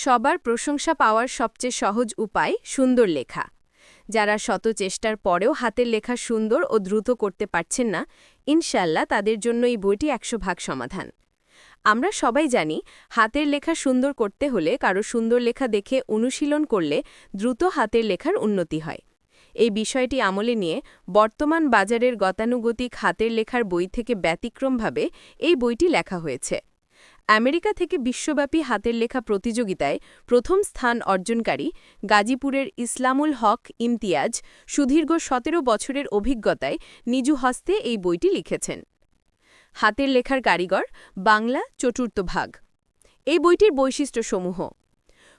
সবার প্রশংসা পাওয়ার সবচেয়ে সহজ উপায় সুন্দর লেখা। যারা শত চেষ্টার পরেও হাতের লেখা সুন্দর ও দ্রুত করতে পারছেন না, ইনশাল্লাহ তাদের জন্য এই বইটি ১০০ ভাগ সমাধান। আমরা সবাই জানি, হাতের লেখা সুন্দর করতে হলে কারো সুন্দর লেখা দেখে অনুশীলন করলে দ্রুত হাতের লেখার উন্নতি হয়। এই বিষয়টি আমলে নিয়ে বর্তমান বাজারের গতানুগতিক হাতের লেখার বই থেকে ব্যতিক্রমভাবে এই বইটি লেখা হয়েছে। আমেরিকা থেকে বিশ্বব্যাপী হাতের লেখা প্রতিযোগিতায় প্রথম স্থান অর্জনকারী গাজীপুরের ইসলামুল হক ইমতিয়াজ সুদীর্ঘ ১৭ বছরের অভিজ্ঞতায় নিজ হস্তে এই বইটি লিখেছেন। হাতের লেখার কারিগর, বাংলা চতুর্থ ভাগ। এই বইটির বৈশিষ্ট্যসমূহ: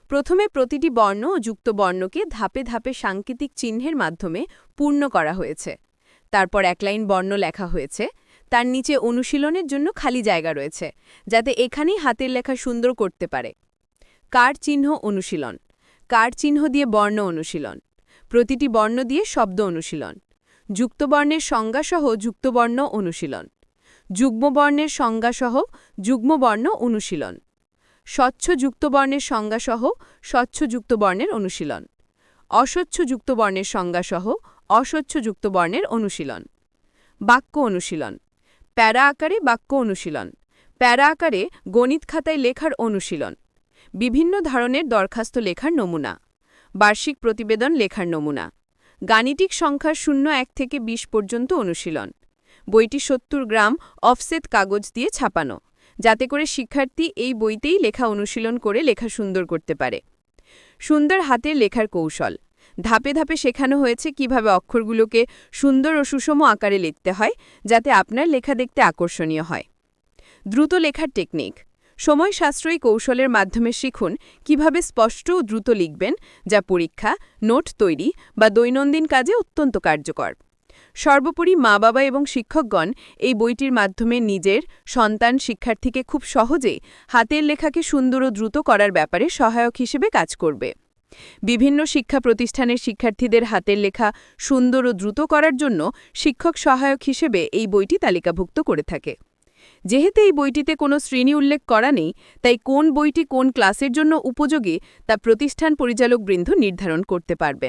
প্রথমে প্রতিটি বর্ণ ও যুক্ত বর্ণকে ধাপে ধাপে সাংকেতিক চিহ্নের মাধ্যমে পূর্ণ করা হয়েছে। তারপর এক লাইন বর্ণ লেখা হয়েছে, তার নিচে অনুশীলনের জন্য খালি জায়গা রয়েছে, যাতে এখানেই হাতের লেখা সুন্দর করতে পারে। কার চিহ্ন অনুশীলন। কার চিহ্ন দিয়ে বর্ণ অনুশীলন। প্রতিটি বর্ণ দিয়ে শব্দ অনুশীলন। যুক্তবর্ণের সংজ্ঞাসহ যুক্তবর্ণ অনুশীলন। যুগ্মবর্ণের সংজ্ঞাসহ যুগ্মবর্ণ অনুশীলন। স্বচ্ছ যুক্তবর্ণের সংজ্ঞাসহ স্বচ্ছ যুক্তবর্ণের অনুশীলন। অস্বচ্ছ যুক্তবর্ণের সংজ্ঞাসহ অস্বচ্ছ যুক্তবর্ণের অনুশীলন। বাক্য অনুশীলন। প্যারা আকারে বাক্য অনুশীলন। প্যারা আকারে গণিত খাতায় লেখার অনুশীলন। বিভিন্ন ধরনের দরখাস্ত লেখার নমুনা। বার্ষিক প্রতিবেদন লেখার নমুনা। গাণিতিক সংখ্যা ০-১ থেকে ২০ পর্যন্ত অনুশীলন। বইটি ৭০ গ্রাম অফসেট কাগজ দিয়ে ছাপানো, যাতে করে শিক্ষার্থী এই বইতেই লেখা অনুশীলন করে লেখা সুন্দর করতে পারে। সুন্দর হাতের লেখার কৌশল। ধাপে ধাপে শেখানো হয়েছে কিভাবে অক্ষরগুলোকে সুন্দর ও সুষম আকারে লিখতে হয়, যাতে আপনার লেখা দেখতে আকর্ষণীয় হয়। দ্রুত লেখার টেকনিক। সময় সাশ্রয়ী কৌশলের মাধ্যমে শিখুন কিভাবে স্পষ্ট ও দ্রুত লিখবেন, যা পরীক্ষা, নোট তৈরি বা দৈনন্দিন কাজে অত্যন্ত কার্যকর। সর্বোপরি মা-বাবা এবং শিক্ষকগণ এই বইটির মাধ্যমে নিজের সন্তান শিক্ষার্থীকে খুব সহজেই হাতের লেখাকে সুন্দর ও দ্রুত করার ব্যাপারে সহায়ক হিসেবে কাজ করবে। বিভিন্ন শিক্ষা প্রতিষ্ঠানের শিক্ষার্থীদের হাতের লেখা সুন্দর ও দ্রুত করার জন্য শিক্ষক সহায়ক হিসেবে এই বইটি তালিকাভুক্ত করে থাকে। যেহেতু এই বইটিতে কোনো শ্রেণী উল্লেখ করা নেই, তাই কোন বইটি কোন ক্লাসের জন্য উপযোগী তা প্রতিষ্ঠান পরিচালকবৃন্দ নির্ধারণ করতে পারবে।